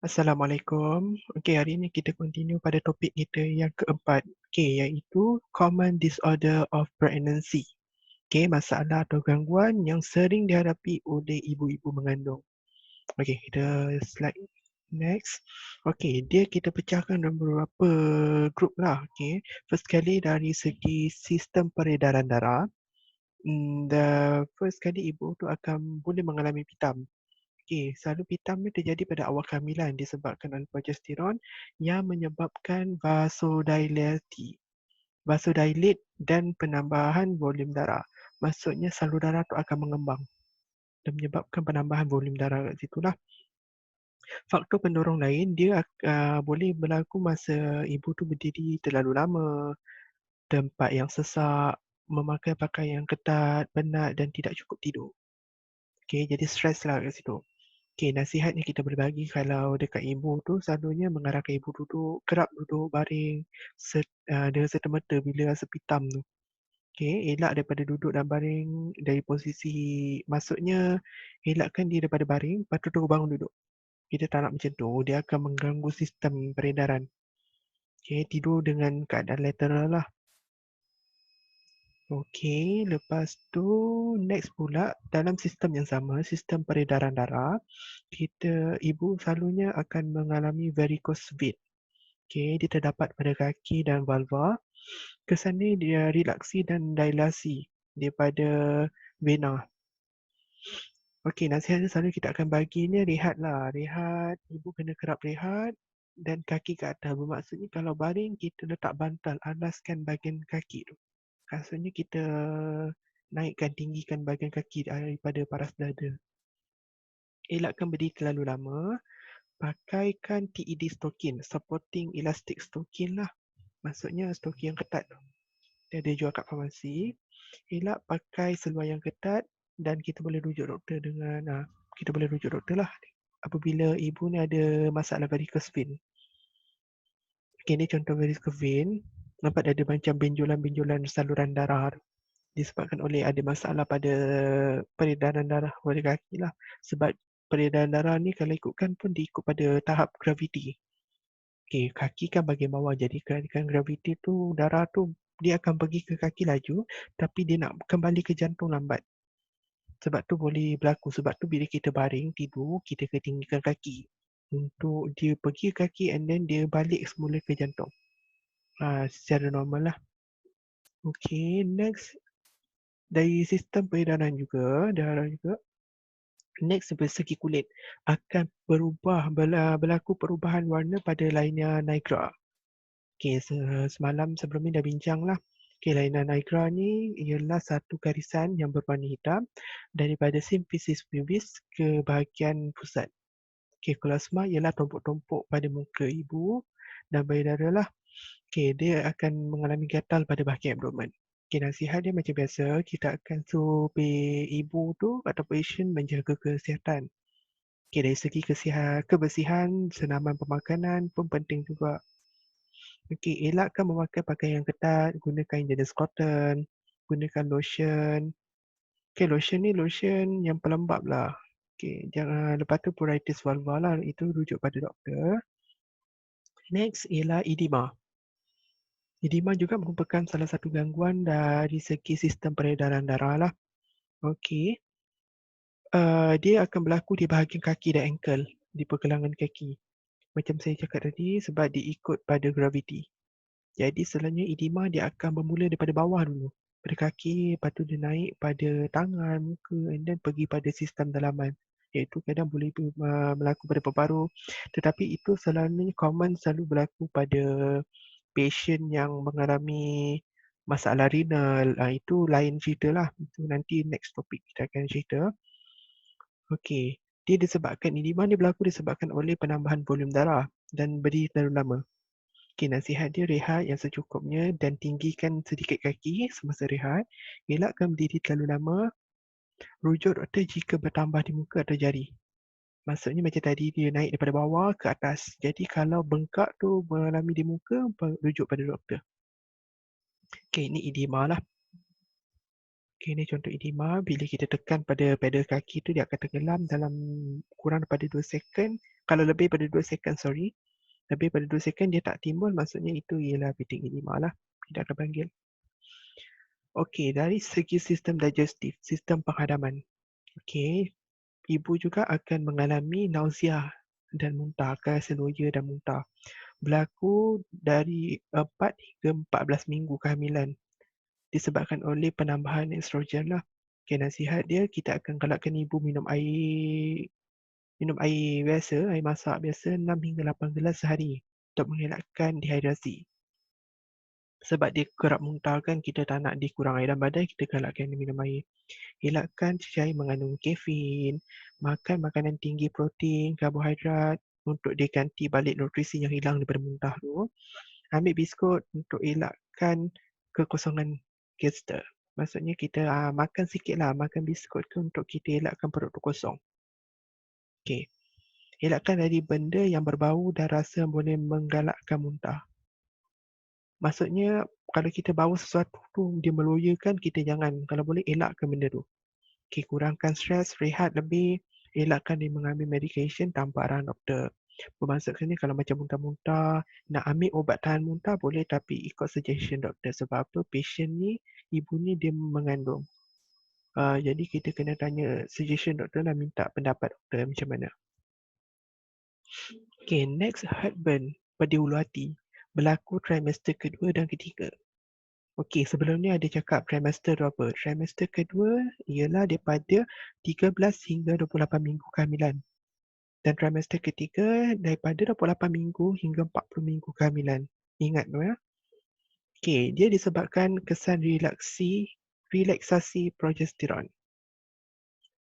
Assalamualaikum. Okey, hari ini kita continue pada topik kita yang keempat. Okey, iaitu common disorder of pregnancy. Okey, masalah atau gangguan yang sering dihadapi oleh ibu-ibu mengandung. Okey, kita slide next. Okey, dia kita pecahkan dalam beberapa grup lah. Okey, first sekali dari segi sistem peredaran darah. The first kali ibu tu akan boleh mengalami pitam. Okey, selalu pitam ni terjadi pada awal kehamilan disebabkan oleh progesteron yang menyebabkan vasodilate dan penambahan volum darah. Maksudnya salur darah tu akan mengembang dan menyebabkan penambahan volum darah kat situ lah. Faktor pendorong lain dia boleh berlaku masa ibu tu berdiri terlalu lama, tempat yang sesak, memakai pakaian yang ketat, penat dan tidak cukup tidur. Okey, jadi stres lah kat situ. Okey, nasihat yang kita boleh bagi kalau dekat ibu tu selalunya mengarahkan ibu duduk, kerap duduk baring dengan serta-merta bila rasa pitam tu. Okey, elak daripada duduk dan baring dari posisi, maksudnya elakkan dia daripada baring, lepas tu terus bangun duduk. Kita tak nak macam tu, dia akan mengganggu sistem peredaran. Okey, tidur dengan keadaan lateral lah. Okey, lepas tu next pula dalam sistem yang sama, sistem peredaran darah, ibu selalunya akan mengalami varicose vein. Okey, dia terdapat pada kaki dan vulva. Kesan ni dia relaksi dan dilasi daripada vena. Okey, nasihat selalu kita akan bagi ni rehatlah. Rehat, ibu kena kerap rehat dan kaki ke atas. Bermaksudnya kalau baring kita letak bantal, alaskan bahagian kaki tu. Maksudnya kita naikkan, tinggikan bahagian kaki daripada paras dada. Elakkan berdiri terlalu lama. Pakaikan TED stocking, supporting elastic stocking lah. Maksudnya stocking yang ketat tu. Dia ada jual kat farmasi. Elak pakai seluar yang ketat dan kita boleh rujuk doktor lah apabila ibu ni ada masalah varicose vein. Okay, ni contoh varicose vein. Nampak ada macam benjolan-benjolan saluran darah disebabkan oleh ada masalah pada peredaran darah pada kaki lah. Sebab peredaran darah ni kalau ikutkan pun diikut pada tahap graviti. Okay, kaki kan bahagian bawah, jadi kan graviti tu, darah tu dia akan pergi ke kaki laju, tapi dia nak kembali ke jantung lambat. Sebab tu boleh berlaku, sebab tu bila kita baring tidur, kita kena tinggikan kaki untuk dia pergi ke kaki and then dia balik semula ke jantung. Secara normal lah. Okay, next dari sistem peredaran juga, darah juga. Next, dari segi kulit akan berlaku perubahan warna pada laina nigra. Okay, semalam sebelum ni dah bincang lah. Okay, laina nigra ni ialah satu garisan yang berwarna hitam daripada symphysis pubis ke bahagian pusat. Okay, plasma ialah tumpuk-tumpuk pada muka ibu dan payudara lah. Okay, dia akan mengalami gatal pada bahagian abdomen. Okay, nasihat dia macam biasa, kita akan suruh ibu tu atau patient menjaga kesihatan. Okay, dari segi kebersihan, senaman pemakanan pun penting juga. Okay, elakkan memakai pakaian yang ketat, gunakan yang jenis cotton, gunakan lotion. Okay, lotion ni lotion yang pelembap lah. Okay, jangan, lepas tu pruritus vulva lah, itu rujuk pada doktor. Next ialah edema. Edema juga merupakan salah satu gangguan dari segi sistem peredaran darah lah. Okay. Dia akan berlaku di bahagian kaki dan ankle, di pergelangan kaki. Macam saya cakap tadi, sebab dia ikut pada graviti. Jadi selalunya edema dia akan bermula daripada bawah dulu. Pada kaki, lepas tu dia naik pada tangan, muka and then pergi pada sistem dalaman. Iaitu kadang boleh berlaku pada paru-paru. Tetapi itu selalunya selalu berlaku pada patient yang mengalami masalah renal. Itu lain cerita lah. Itu nanti next topik kita akan cerita. Okey, dia edema ni berlaku disebabkan oleh penambahan volum darah dan berdiri terlalu lama. Okey, nasihat dia rehat yang secukupnya dan tinggikan sedikit kaki semasa rehat. Elakkan berdiri terlalu lama. Rujuk doktor jika bertambah di muka atau jari. Maksudnya macam tadi dia naik daripada bawah ke atas. Jadi kalau bengkak tu mengalami di muka, rujuk pada doktor. Okey, ini edema lah. Okay, ini contoh edema. Bila kita tekan pada pedal kaki tu, dia akan tenggelam dalam kurang daripada 2 second Kalau lebih pada 2 second, lebih pada 2 second dia tak timbul, maksudnya itu ialah B3E5 lah. Kita akan panggil. Okey, dari segi sistem digestif, sistem penghadaman. Okey, ibu juga akan mengalami nausea dan muntah, akan rasa loya dan muntah. Berlaku dari 4 hingga 14 minggu kehamilan disebabkan oleh penambahan estrogen lah. Okay, nasihat dia, kita akan galakkan ibu minum air biasa, air masak biasa 6 hingga 8 gelas sehari untuk mengelakkan dehidrasi. Sebab dia kerap muntah kan, kita tak nak dia kurang air dalam badan, kita galakkan dia minum air. Elakkan cecair mengandung kafein, makan makanan tinggi protein, karbohidrat untuk diganti balik nutrisi yang hilang daripada muntah tu. Ambil biskut untuk elakkan kekosongan gester. Maksudnya kita makan sikit lah, makan biskut ke untuk kita elakkan perut tu kosong. Okey. Elakkan dari benda yang berbau dan rasa boleh menggalakkan muntah. Maksudnya kalau kita bau sesuatu tu dia meloyakan, kita jangan. Kalau boleh elakkan benda tu. Okey, kurangkan stres, rehat lebih, elakkan dia mengambil medication tanpa arahan doktor. Bermaksudnya kalau macam muntah-muntah, nak ambil ubat tahan muntah boleh, tapi ikut suggestion doktor. Sebab apa? Patient ni, ibu ni dia mengandung. Jadi kita kena tanya suggestion doktor lah, minta pendapat doktor macam mana. Okay, next heartburn pada hulu hati. Berlaku trimester kedua dan ketiga. Okey, sebelum ni ada cakap trimester tu apa? Trimester kedua ialah daripada 13 hingga 28 minggu kehamilan. Dan trimester ketiga daripada 28 minggu hingga 40 minggu kehamilan. Ingat tu ya. Okey, dia disebabkan kesan relaksasi progesteron.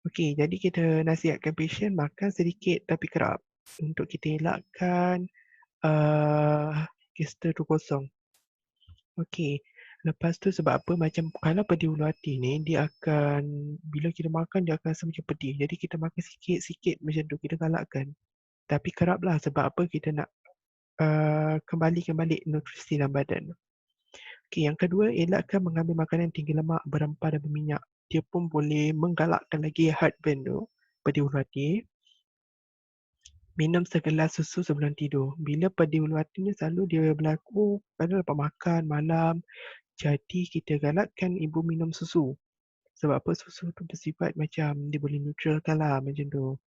Okey, jadi kita nasihatkan patient makan sedikit tapi kerap untuk kita elakkan gester tu kosong. Okey, lepas tu sebab apa, macam kalau pada hulu hati ni, dia akan, bila kita makan dia akan rasa macam pedih. Jadi kita makan sikit-sikit macam tu, kita galakkan. Tapi kerap lah, sebab apa, kita nak kembalikan balik nutrisi dalam badan. Okey, yang kedua, elakkan mengambil makanan tinggi lemak, berempah dan berminyak. Dia pun boleh menggalakkan lagi heartburn tu pada hulu hati. Minum segelas susu sebelum tidur. Bila pada hulu hati ni selalu dia berlaku pada lepas makan malam. Jadi kita galakkan ibu minum susu. Sebab apa, susu tu bersifat macam dia boleh neutralkan lah macam tu.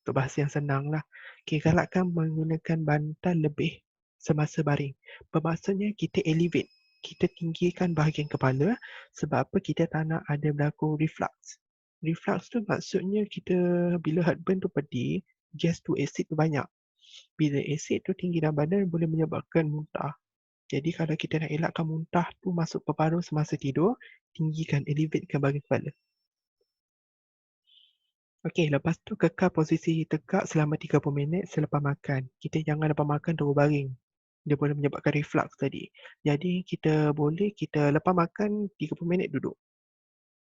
Untuk bahasa yang senang lah. Okay, galakkan menggunakan bantal lebih semasa baring. Bermaksudnya kita elevate. Kita tinggikan bahagian kepala sebab apa, kita tak nak ada berlaku reflux. Reflux tu maksudnya kita bila heartburn tu pedih, gas tu acid tu banyak. Bila acid tu tinggi dalam badan boleh menyebabkan muntah. Jadi kalau kita nak elakkan muntah tu masuk paru-paru semasa tidur, tinggikan, elevatekan bahagian kepala. Okey, lepas tu kekal posisi tegak selama 30 minit selepas makan. Kita jangan lepas makan terus baring. Dia boleh menyebabkan reflux tadi. Jadi kita lepas makan 30 minit duduk.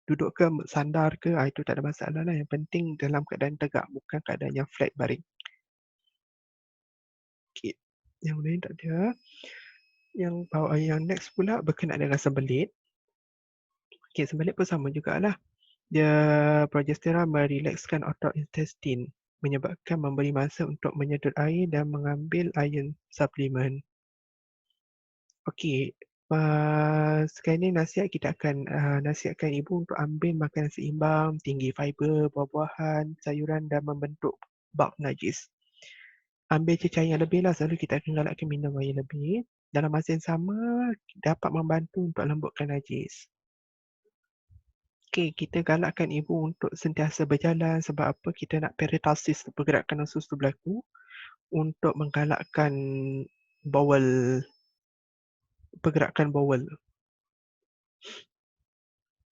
Duduk ke sandar ke, itu tak ada masalah lah. Yang penting dalam keadaan tegak, bukan keadaan yang flat baring. Okey, yang lain tak ada. Yang next pula berkenaan dengan sembelit. Okey, sembelit pun sama jugalah. Dia progesteron merilekskan otot intestin, menyebabkan memberi masa untuk menyedut air dan mengambil iron suplemen. Okey, sekarang ni kita akan nasihatkan ibu untuk ambil makanan seimbang, tinggi fiber, buah-buahan, sayuran dan membentuk bulk najis. Ambil cecair yang lebih lah, selalu kita akan galakkan minum air lebih. Dalam masa yang sama, dapat membantu untuk lembutkan najis. Okey, kita galakkan ibu untuk sentiasa berjalan sebab apa, kita nak peristalsis, pergerakan usus tu berlaku untuk menggalakkan pergerakan bowel.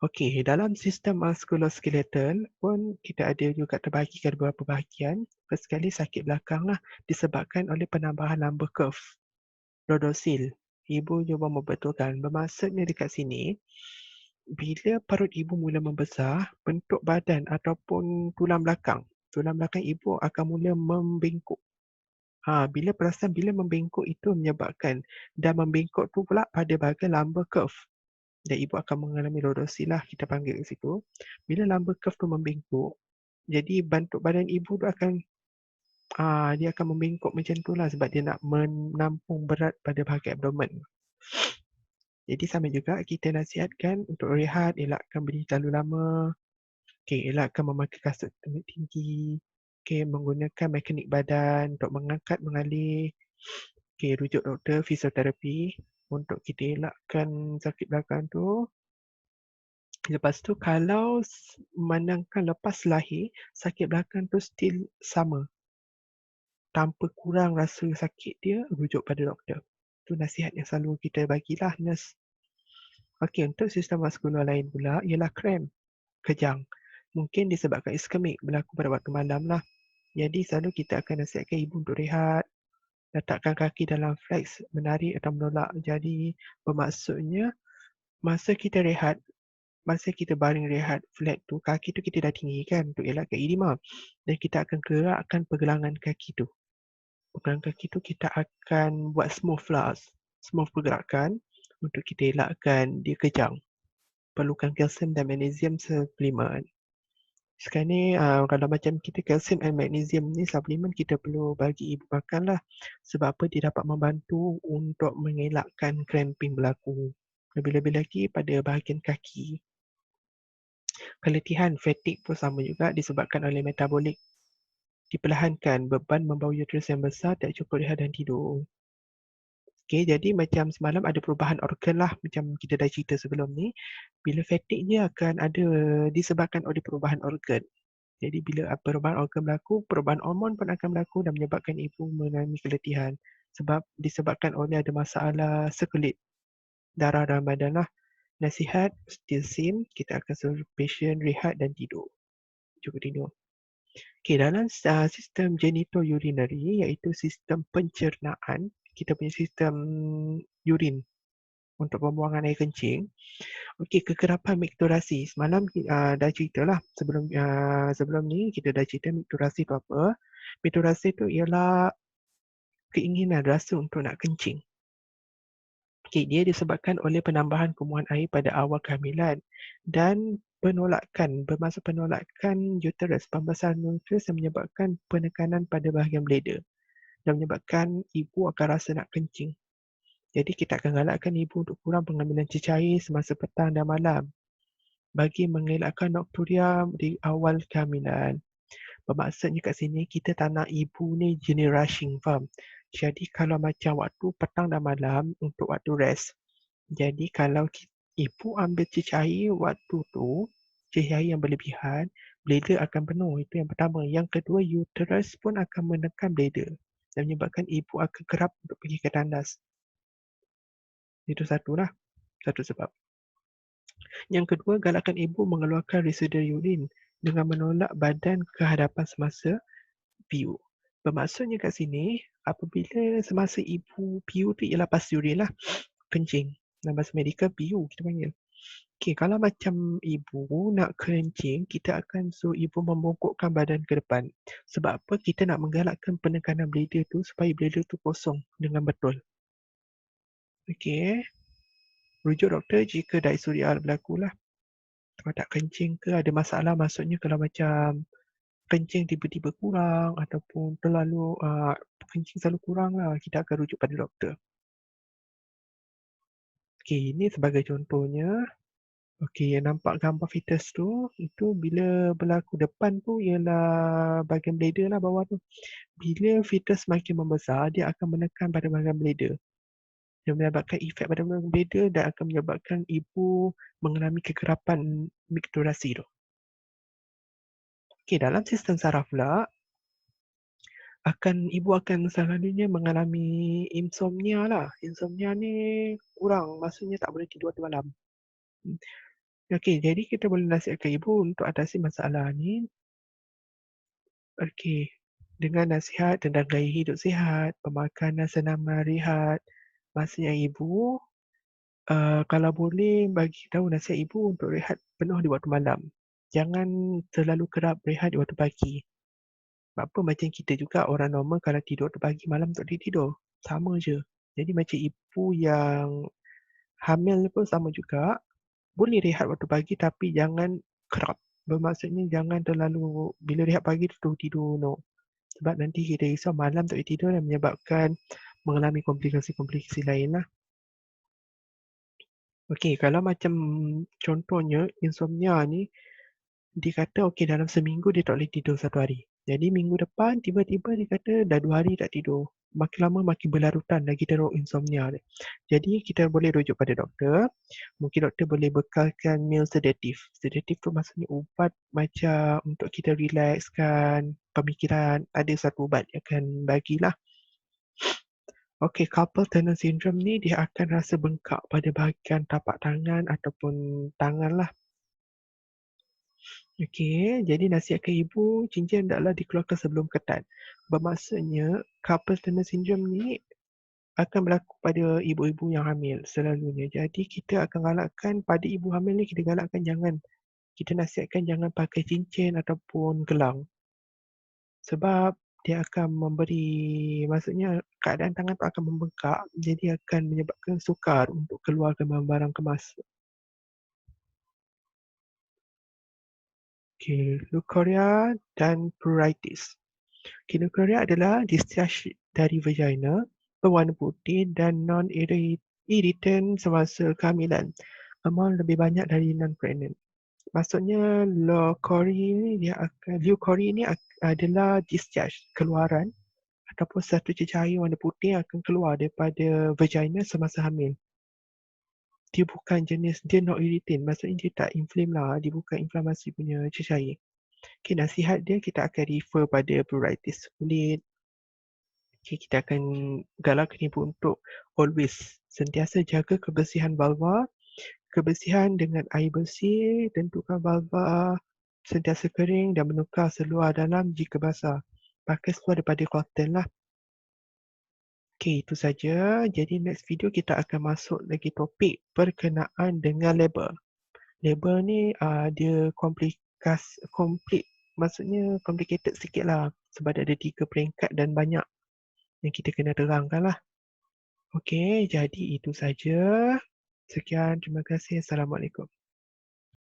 Okey, dalam sistem musculoskeletal pun kita ada juga terbahagikan beberapa bahagian. First sekali sakit belakang lah, disebabkan oleh penambahan lumbar curve, rhodosil. Ibu cuba membetulkan, bermaksudnya dekat sini, bila perut ibu mula membesar, bentuk badan ataupun tulang belakang ibu akan mula membengkok. Bila membengkok itu menyebabkan, dan membengkok tu pula pada bahagian lumbar curve. Dan ibu akan mengalami rhodosil lah, kita panggil kat situ. Bila lumbar curve tu membengkok, jadi bentuk badan ibu tu akan Dia akan membengkok macam tu lah sebab dia nak menampung berat pada bahagian abdomen. Jadi sama juga kita nasihatkan untuk rehat, elakkan berdiri terlalu lama, elakkan memakai kasut tinggi, menggunakan mekanik badan untuk mengangkat, mengalih, rujuk doktor fisioterapi untuk kita elakkan sakit belakang tu. Lepas tu kalau memandangkan lepas lahir, sakit belakang tu still sama, tanpa kurang rasa sakit dia, rujuk pada doktor. Itu nasihat yang selalu kita bagilah nurse. Okey, untuk sistem vaskular lain pula ialah cramp, kejang. Mungkin disebabkan iskemik berlaku pada waktu malam lah. Jadi selalu kita akan nasihatkan ibu untuk rehat, letakkan kaki dalam flex, menarik atau menolak. Jadi bermaksudnya masa kita rehat, masa kita baring rehat flat tu, kaki tu kita dah tinggi kan untuk elakkan edema. Dan kita akan gerakkan pergelangan kaki tu. Pergelangan kaki tu kita akan buat smooth lah. Smooth pergerakan untuk kita elakkan dia kejang. Perlukan kalsium dan magnesium suplemen. Sekarang ni kalau macam kita kalsium dan magnesium ni suplemen kita perlu bagi ibu makan lah. Sebab apa dia dapat membantu untuk mengelakkan cramping berlaku. Lebih-lebih lagi pada bahagian kaki. Keletihan, fatigue pun sama juga disebabkan oleh metabolik. Diperlahankan, beban membawa uterus yang besar, tak cukup rehat dan tidur. Jadi macam semalam ada perubahan organ lah, macam kita dah cerita sebelum ni. Bila fatigue ni akan ada disebabkan oleh perubahan organ. Jadi bila perubahan organ berlaku, perubahan hormon pun akan berlaku dan menyebabkan ibu mengalami keletihan. Sebab disebabkan oleh ada masalah sirkulit darah dalam badan lah. Nasihat still same, kita akan suruh patient rehat dan tidur. Cukup tidur. Dalam sistem genitourinary iaitu sistem pencernaan, kita punya sistem urin untuk pembuangan air kencing. Kekerapan mekturasi. Semalam dah ceritalah sebelum ni kita dah cerita mekturasi tu apa. Mekturasi tu ialah keinginan rasa untuk nak kencing. Dia disebabkan oleh penambahan kumuhan air pada awal kehamilan dan bermaksud penolakan uterus, pembesaran uterus yang menyebabkan penekanan pada bahagian bladder dan menyebabkan ibu akan rasa nak kencing. Jadi kita akan galakkan ibu untuk kurang pengambilan cecair semasa petang dan malam bagi mengelakkan nokturia di awal kehamilan. Bermaksudnya kat sini kita tak nak ibu ni jenis rushing, faham? Jadi kalau macam waktu petang dan malam untuk waktu rest. Jadi kalau ibu ambil cecair waktu tu, cecair yang berlebihan, bladder akan penuh. Itu yang pertama. Yang kedua, uterus pun akan menekan bladder dan menyebabkan ibu akan kerap untuk pergi ke tandas. Itu satu sebab. Yang kedua, galakkan ibu mengeluarkan residual urin dengan menolak badan ke hadapan semasa PU. Bermaksudnya kat sini, apabila semasa ibu PU tu ialah pasti urin lah, kencing. Dalam bahasa medikal, PU kita panggil. Kalau macam ibu nak kencing, kita akan suruh ibu membongkokkan badan ke depan. Sebab apa? Kita nak menggalakkan penekanan bladder tu supaya bladder tu kosong dengan betul. Rujuk doktor jika dysuria berlaku lah. Kalau tak kencing ke ada masalah, maksudnya kalau macam kencing tiba-tiba kurang ataupun terlalu kencing selalu kurang lah, kita akan rujuk pada doktor. Ini sebagai contohnya. Yang nampak gambar fetus tu, itu bila berlaku depan tu ialah bahagian bladder lah bawah tu. Bila fetus makin membesar, dia akan menekan pada bahagian bladder. Dia menyebabkan efek pada bahagian bladder dan akan menyebabkan ibu mengalami kekerapan mekturasi tu. Dalam sistem saraf pula, ibu akan selalunya mengalami insomnia lah. Insomnia ni kurang, maksudnya tak boleh tidur waktu malam. Jadi kita boleh nasihatkan ibu untuk atasi masalah ni. Dengan nasihat tentang gaya hidup sihat, pemakanan senaman rehat. Maksudnya ibu, kalau boleh bagi tahu nasihat ibu untuk rehat penuh di waktu malam. Jangan terlalu kerap rehat di waktu pagi. Apa macam kita juga orang normal kalau tidur waktu pagi, malam tak boleh tidur. Sama je. Jadi macam ibu yang hamil pun sama juga. Boleh rehat waktu pagi tapi jangan kerap. Bermaksudnya jangan terlalu bila rehat pagi tu tidur, no. Sebab nanti kita risau malam tak boleh tidur dan menyebabkan mengalami komplikasi-komplikasi lain lah. Okey, kalau macam contohnya insomnia ni, dia kata okey dalam seminggu dia tak boleh tidur 1 hari. Jadi minggu depan tiba-tiba dia kata dah 2 hari tak tidur. Makin lama makin berlarutan lagi teruk insomnia dia. Jadi kita boleh rujuk pada doktor. Mungkin doktor boleh bekalkan meal sedatif. Sedatif tu maksudnya ubat macam untuk kita relaxkan pemikiran. Ada satu ubat yang akan bagilah. Okey, carpal tunnel syndrome ni dia akan rasa bengkak pada bahagian tapak tangan ataupun tangan lah. Okey, jadi nasihatkan ibu cincin hendaklah dikeluarkan sebelum ketat. Bermaksudnya carpal tunnel syndrome ni akan berlaku pada ibu-ibu yang hamil selalunya. Jadi kita akan galakkan pada ibu hamil ni, kita galakkan kita nasihatkan jangan pakai cincin ataupun gelang. Sebab dia akan maksudnya keadaan tangan tu akan membengkak, jadi akan menyebabkan sukar untuk keluarkan barang-barang kemas. Okey, leukorrhea dan pruritus. Okay, leukorrhea adalah discharge dari vagina berwarna putih dan non-irritant semasa kehamilan. Amal lebih banyak dari non-pregnant. Maksudnya leukorrhea ni adalah discharge, keluaran ataupun satu cecair warna putih yang akan keluar daripada vagina semasa hamil. Dia bukan jenis, dia not irritant, maksudnya dia tak inflame lah, dia bukan inflamasi punya cecair. Okay, nasihat dia kita akan refer pada pruritus kulit. Okay, kita akan galakkan ibu untuk always sentiasa jaga kebersihan vulva, kebersihan dengan air bersih, tentukan vulva sentiasa kering dan menukar seluar dalam jika basah. Pakai seluar daripada cotton lah. Okay, itu saja. Jadi next video kita akan masuk lagi topik berkenaan dengan labor. Labor ni dia maksudnya complicated sikit lah. Sebab ada 3 peringkat dan banyak yang kita kena terangkan lah. Okey, jadi itu saja. Sekian, terima kasih. Assalamualaikum.